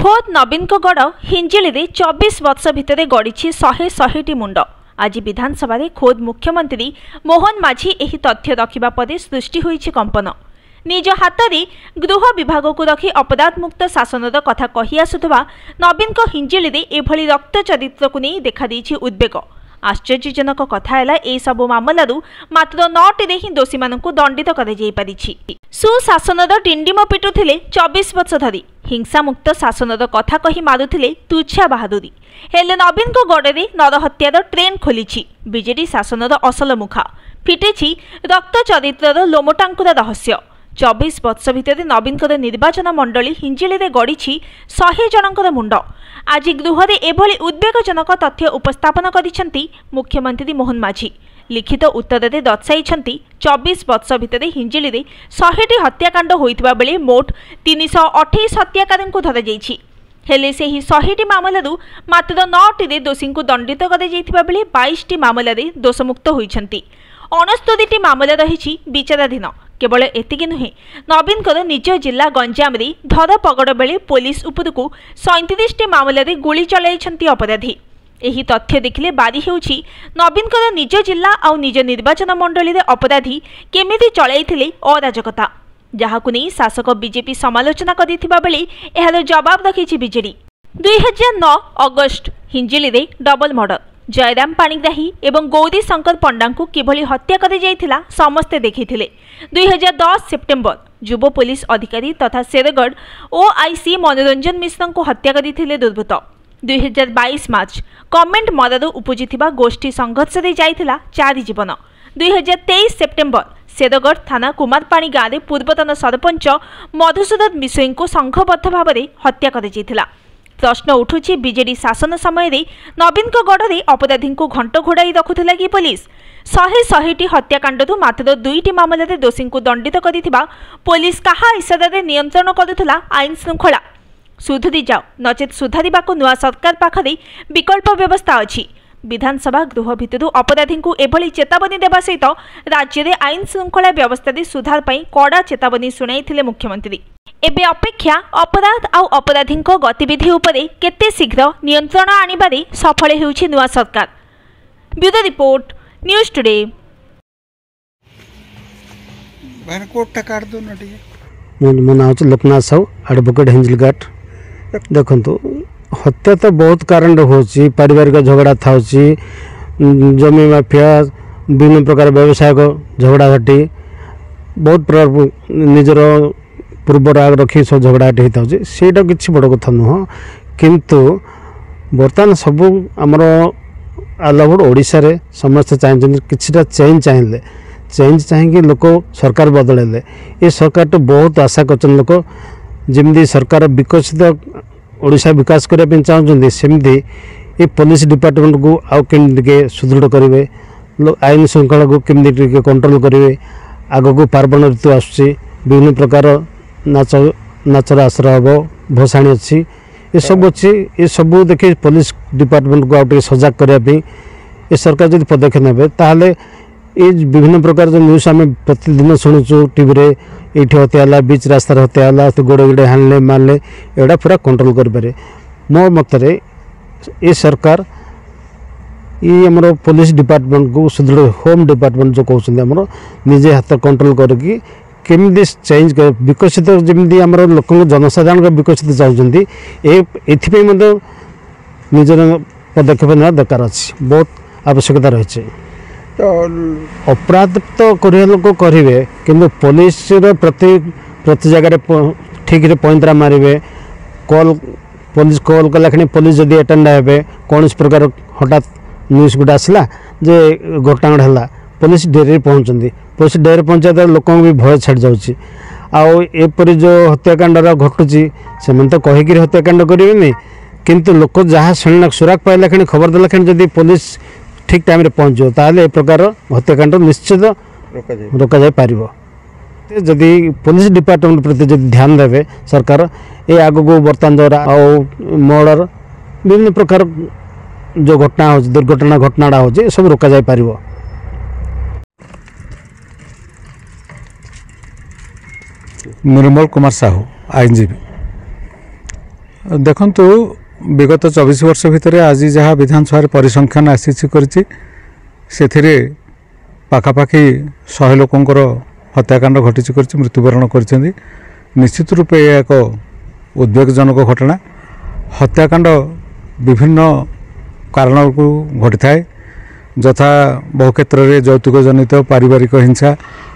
खोद नवीन गड़ हिंजिली 24 वर्ष भितर गड़ी 100 मुंड। आज विधानसभा खोद मुख्यमंत्री मोहन माझी एही तथ्य रखा पर सृष्टि होईछि कंपन। निज हाथ में गृह विभाग को रखी अपराध मुक्त शासन कथा कही आसुवा नवीन हिंजिली एभली रक्त चरित्र को नहीं देखा उद्वेग। आश्चर्यजनक कथा है ए सबु मामलू मात्र 9 ही दोषी मानक दंडित कर सुशासन टिंडिम पिटुथिले 24 वर्ष धरी हिंसा मुक्त शासन कथा कही मारुथिले तुच्छा बहादुरी। हेले नवीन गड़े नरहत्यार ट्रेन खोली बीजेडी शासन असल मुखा फिटेछि रक्त चरित्र लोमटांकुर रहस्य। 24 वर्ष भितर नवीन निर्वाचन मंडली हिंजिली गड़ी 100 जनकर मुंड। आज गृह एभली उद्वेगजनक तथ्य उपस्थापन करिसेंती मुख्यमंत्री मोहन माझी। लिखित उत्तर में दर्शाई 24 वर्ष भितर हिंजिली 100 हत्याकांड होइतिबा बेले मोट 328 हत्याकारी धरा जाइछि। हेले सेही 100 मामलू मात्र 9 दोषी को दंडित कर 22 मामलें दोषमुक्त होइछंती। 69 मामला रही विचाराधीन। केवल एतिकी नुहे नवीन निज जिला गंजाम धरपगड़ बेले पुलिस उपरकू 37 मामलें गुली चलाई अपराधी। एही तथ्य देखिले बारी हेउछि नवीन निज जिला आउ निज निर्वाचन मंडली अपराधी केमिति चलाइथिले अराजकता, जहाकु नहीं शासक बीजेपी समालोचना करिथिबा बेले एहार जवाब रखिछि BJD. 2009 August Hinjili double murder Jayaram Panigrahi एवं गौरी शंकर पंडा को किभली हत्या कर जाइथिला समस्ते देखिथिले। 2010 सेप्टेम्बर युव पुलिस अधिकारी तथा शेरगढ़ ओआईसी मनोरंजन मिश्र को हत्या करथिले दुर्बृत्त। 2022 मार्च कमेंट मरु उपजिथिबा गोष्ठी संघर्ष रे जाइथिला 4 जीवन। 2023 सेप्टेम्बर शेरगढ़ थाना कुमारपाणी गाँव में पूर्वतन सरपंच मधुसूदन बिशोई को संघबद्ध भाव में हत्या कर जाइथिला। प्रश्न उठुछि बीजेडी शासन समय नवीन गढ़ अपराधी को घंट घोड़ाई रखुला कि पुलिस। 100 हत्याकांड मात्र 2 मामलें दोषी को दंडित करिथिबा पुलिस कहा इशारा नियंत्रण करुला आईन श्रृंखला। सुधरी जाओ नचेत सुधारिबा को नुआ सरकार पाखरे विकल्प व्यवस्था अछि। विधानसभा गृह भितर अपराधी को एभली चेतावनी देवा सहित राज्य में आईन श्रृंखला व्यवस्था सुधार पाई कड़ा चेतावनी शुणाइथिले मुख्यमंत्री। एबे अपेक्षा अपराध आउ अपराधी गतिविधि उपरे केते शीघ्र नियंत्रण आनिबारे सफल हेउछि नुआ सरकार। Bureau report news today. मो नाम लोकनाथ साहू एडवोकेट हिंजिलघाट। देखो हत्या तो बहुत कारण होची, पारिवारिक झगड़ा था, जमी माफिया विभिन्न प्रकार व्यवसाय झगड़ा घटी बहुत प्रकार निजर पूर्व राग रखी सब झगड़ाटी होता है। सेटा किसी बड़ कथा नुह, किंतु बर्तमान सब आमर ऑल ओवर ओडिशा रे समस्त चाहिए किछिटा चेंज चाहिए। चेंज चाहिए लोक सरकार बदलैले ये सरकार तो बहुत आशा कर लोक जमी सरकार विकसित ओडिशा विकास करने चाहते सेमती ये पुलिस डिपार्टमेंट को आउ के सुदृढ़ करेंगे, आईन श्रृंखला को केमती कंट्रोल करेंगे। आग को पार्वण ऋतु आसुची विभिन्न प्रकार नाचर आश्रय हम भसाणी अच्छी ये सब अच्छी ये सब देखिए पुलिस डिपार्टमेंट को आउटे सजग करने ये सरकार जब पदक्षेप ने ताहले ये विभिन्न प्रकार जो न्यूज आम प्रतिदिन शुणुचु टीवी रे ये हत्या बीच रास्ता हत्या तो गोड़े गोड़े हाणले मारले एटा पूरा कंट्रोल करें। मो मतरे ये सरकार ये आमर पुलिस डिपार्टमेंट को सुदृढ़ होम डिपार्टमेंट जो कहते हैं निजे हाथ कंट्रोल करके केमी चेंज कर विकसित जमी आम लोक जनसाधारण विकसित चाहते ये निजर पदक्षेप ना दरकार अच्छी बहुत आवश्यकता रही। तो अपराध तो कर लोग करेंगे किंतु पुलिस प्रति जगह ठीक रे पैंतरा मारे कॉल पुलिस कॉल कला पुलिस जदि अटेंड हे कौन प्रकार हठात न्यूज गुटा आसला जे घटना है पुलिस डेरी पहुँचती पुलिस डेरी पहुँचा लोक भी भय छाड़ जाऊँगी। आपर जो हत्याकांड घटुची से तो कहीकि हत्याकांड करेंगे किंतु लोक जहाँ शुणा सुराग पाइला खबर देला जदि पुलिस ठीक टाइम रे पहुँच ताले ए प्रकार हत्याकांड निश्चित रोका जाय पारिबो। जदि पुलिस डिपार्टमेंट प्रति जदि ध्यान देवे सरकार ये आग को बर्तमान द्वारा मर्डर विभिन्न प्रकार जो घटना हो दुर्घटना घटनाटा हो सब रोका जाय पारिबो। निर्मल कुमार साहू आईनजीवी। ଦେଖନ୍ତୁ ବିଗତ 24 ବର୍ଷ ଭିତରେ ଆଜି ଯାହା ବିଧାନସଭାରେ ପରିସଂଖ୍ୟାନ ଆସିଛି କରିଛି ସେଥିରେ ପାଖାପାଖି 100 ଲୋକଙ୍କର ହତ୍ୟାକାଣ୍ଡ ଘଟିଛି କରିଛି, ମୃତ୍ୟୁବରଣ କରିଛନ୍ତି। ନିଶ୍ଚିତ ରୂପେ ଏହା ଏକ ଉଦ୍ବେଗଜନକ ଘଟଣା। ହତ୍ୟାକାଣ୍ଡ ବିଭିନ୍ନ କାରଣକୁ ଘଟିଥାଏ, ଯଥା ବହୁ କ୍ଷେତ୍ରରେ ଯୌତୁକ ଜନିତ ପାରିବାରିକ ହିଂସା,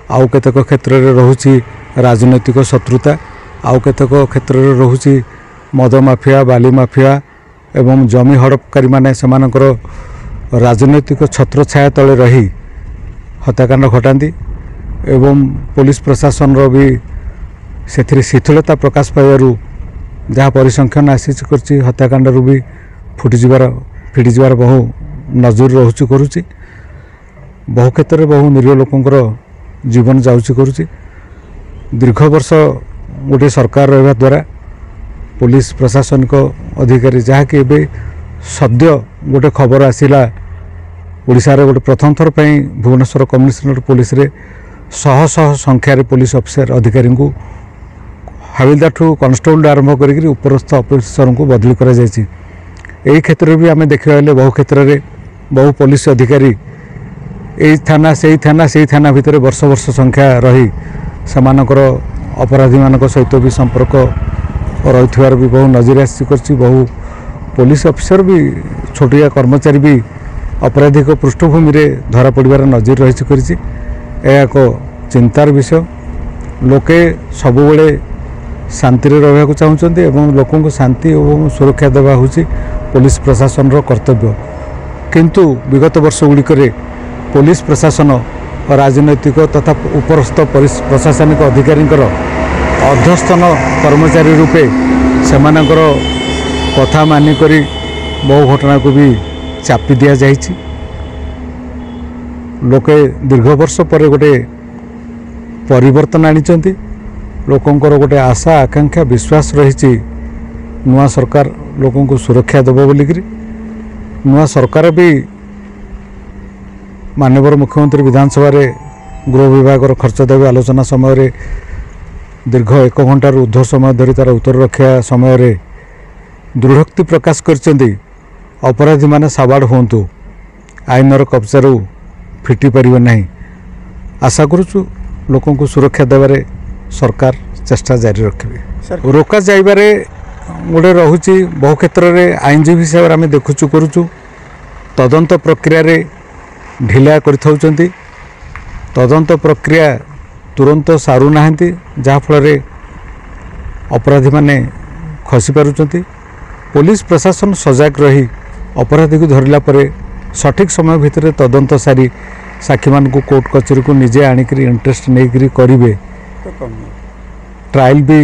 ଆଉ କେତେକ କ୍ଷେତ୍ରରେ ରହୁଛି ରାଜନୈତିକ ଶତ୍ରୁତା, ଆଉ କେତେକ କ୍ଷେତ୍ରରେ ରହୁଛି ମଦ ମାଫିଆ, ବାଲି ମାଫିଆ ଏବଂ ଜମି ହଡ଼ପକାରୀମାନେ ସେମାନଙ୍କର ରାଜନୈତିକ ଛତ୍ରଛାୟା ତଳେ ରହି ହତ୍ୟାକାଣ୍ଡ ଘଟାନ୍ତି ଏବଂ ପୋଲିସ ପ୍ରଶାସନର ବି ସେଥିରେ ଶିଥିଳତା ପ୍ରକାଶ ପାଇବାରୁ ଯାହା ପରିସଂଖ୍ୟାନ ଆସିଛି କରିଛି ହତ୍ୟାକାଣ୍ଡରୁ ବି ଫିଟିଯିବାର ବହୁ ନଜର ରହୁଛି କରୁଛି। ବହୁ କ୍ଷେତ୍ରରେ ବହୁ ନିରୀହ ଲୋକଙ୍କର ଜୀବନ ଯାଉଛି କରୁଛି। ଦୀର୍ଘ ବର୍ଷ ଗୋଟିଏ ସରକାର ରହିବା ଦ୍ୱାରା ପୋଲିସ ପ୍ରଶାସନିକ ଅଧିକାରୀ, ଯାହାକି ଏବେ ସଦ୍ୟ ଗୋଟେ ଖବର ଆସିଲା ଓଡ଼ିଶାରେ ଗୋଟେ ପ୍ରଥମ ଥର ପାଇଁ ଭୁବନେଶ୍ୱର କମିଶନରେଟ୍ ପୋଲିସରେ ଶହ ଶହ ସଂଖ୍ୟାରେ ପୋଲିସ ଅଫିସର ଅଧିକାରୀଙ୍କୁ ହାବିଲଦାରଠୁ କନଷ୍ଟେବଲ ଆରମ୍ଭ କରିକି ଉପରସ୍ଥ ଅଫିସରଙ୍କୁ ବଦଳି କରାଯାଇଛି। ଏହି କ୍ଷେତ୍ରରେ ବି ଆମେ ଦେଖିବା ହେଲେ ବହୁ କ୍ଷେତ୍ରରେ ବହୁ ପୋଲିସ ଅଧିକାରୀ ଏଇ ଥାନା ସେଇ ଥାନା ଭିତରେ ବର୍ଷ ବର୍ଷ ସଂଖ୍ୟା ରହି ସେମାନଙ୍କର ଅପରାଧୀମାନଙ୍କ ସହିତ ବି ସମ୍ପର୍କ ରହିଥିବାର ବି ବହୁ ନଜିର ଆସିଛି କରିଛି। ବହୁ ପୋଲିସ ଅଫିସର ବି ଛୋଟିଆ କର୍ମଚାରୀ ବି ଅପରାଧିକ ପୃଷ୍ଠଭୂମିରେ ଧରା ପଡ଼ିବାର ନଜିର ରହିଛି କରିଛି। ଏହା ଏକ ଚିନ୍ତାର ବିଷୟ। ଲୋକେ ସବୁବେଳେ ଶାନ୍ତିରେ ରହିବାକୁ ଚାହୁଁଛନ୍ତି ଏବଂ ଲୋକଙ୍କୁ ଶାନ୍ତି ଏବଂ ସୁରକ୍ଷା ଦେବା ହେଉଛି ପୋଲିସ ପ୍ରଶାସନର କର୍ତ୍ତବ୍ୟ। କିନ୍ତୁ ବିଗତ ବର୍ଷ ଗୁଡ଼ିକରେ ପୋଲିସ ପ୍ରଶାସନ ରାଜନୈତିକ ତଥା ଉପରସ୍ଥ ପ୍ରଶାସନିକ ଅଧିକାରୀଙ୍କର ଅଧ୍ୟସ୍ତନ କର୍ମଚାରୀ ରୂପେ ସେମାନଙ୍କର କଥା ମାନିକରି ବହୁ ଘଟଣାକୁ ବି ଚାପି ଦିଆଯାଇଛି। ଲୋକେ ଦୀର୍ଘ ବର୍ଷ ପରେ ଗୋଟେ ପରିବର୍ତ୍ତନ ଆଣିଛନ୍ତି। ଲୋକଙ୍କର ଗୋଟେ ଆଶା ଆକାଂକ୍ଷା ବିଶ୍ୱାସ ରହିଛି ନୂଆ ସରକାର ଲୋକଙ୍କୁ ସୁରକ୍ଷା ଦେବ ବୋଲିକିରି। ନୂଆ ସରକାର ବି ମାନ୍ୟବର ମୁଖ୍ୟମନ୍ତ୍ରୀ ବିଧାନସଭାରେ ଗୃହ ବିଭାଗର ଖର୍ଚ୍ଚ ଦାବି ଆଲୋଚନା ସମୟରେ ଦୀର୍ଘ 1 ଘଣ୍ଟାରୁ ଉର୍ଦ୍ଧ୍ୱ ସମୟ ଧରି ତାର ଉତ୍ତର ରଖିବା ସମୟରେ ଦୃଢ଼ୋକ୍ତି ପ୍ରକାଶ କରିଛନ୍ତି, ଅପରାଧୀମାନେ ସାବାଡ଼ ହୁଅନ୍ତୁ, ଆଇନର କବ୍ଜାରୁ ଫିଟି ପାରିବେ ନାହିଁ। ଆଶା କରୁଛୁ ଲୋକଙ୍କୁ ସୁରକ୍ଷା ଦେବାରେ ସରକାର ଚେଷ୍ଟା ଜାରି ରଖିବେ। ରୋକାଯାଇବାରେ ଗୋଟେ ରହୁଛି ବହୁ କ୍ଷେତ୍ରରେ ଆଇନଜୀବୀ ହିସାବରେ ଆମେ ଦେଖୁଛୁ କରୁଛୁ ତଦନ୍ତ ପ୍ରକ୍ରିୟାରେ ଢିଲା କରିଥାଉଛନ୍ତି। ତଦନ୍ତ ପ୍ରକ୍ରିୟା ତୁରନ୍ତ ସାରୁନାହାନ୍ତି, ଯାହାଫଳରେ ଅପରାଧୀମାନେ ଖସି ପାରୁଛନ୍ତି। ପୋଲିସ ପ୍ରଶାସନ ସଜାଗ ରହି ଅପରାଧୀକୁ ଧରିଲା ପରେ ସଠିକ୍ ସମୟ ଭିତରେ ତଦନ୍ତ ସାରି ସାକ୍ଷୀମାନଙ୍କୁ କୋର୍ଟ କଚେରୀକୁ ନିଜେ ଆଣିକରି ଇଣ୍ଟରେଷ୍ଟ ନେଇକରି କରିବେ। ଟ୍ରାଏଲ୍ ବି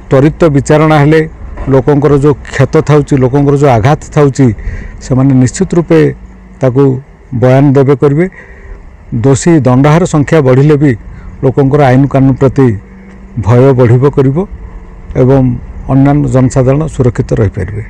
ତ୍ୱରିତ ବିଚାରଣା ହେଲେ ଲୋକଙ୍କର ଯେଉଁ କ୍ଷତ ଥାଉଛି, ଲୋକଙ୍କର ଯେଉଁ ଆଘାତ ଥାଉଛି, ସେମାନେ ନିଶ୍ଚିତ ରୂପେ ତାକୁ ବୟାନ ଦେବେ କରିବେ। ଦୋଷୀ ଦଣ୍ଡହାର ସଂଖ୍ୟା ବଢ଼ିଲେ ବି ଲୋକଙ୍କର ଆଇନ କାନୁନ ପ୍ରତି ଭୟ ବଢ଼ିବ କରିବ ଏବଂ ଅନ୍ୟାନ୍ୟ ଜନସାଧାରଣ ସୁରକ୍ଷିତ ରହିପାରିବେ।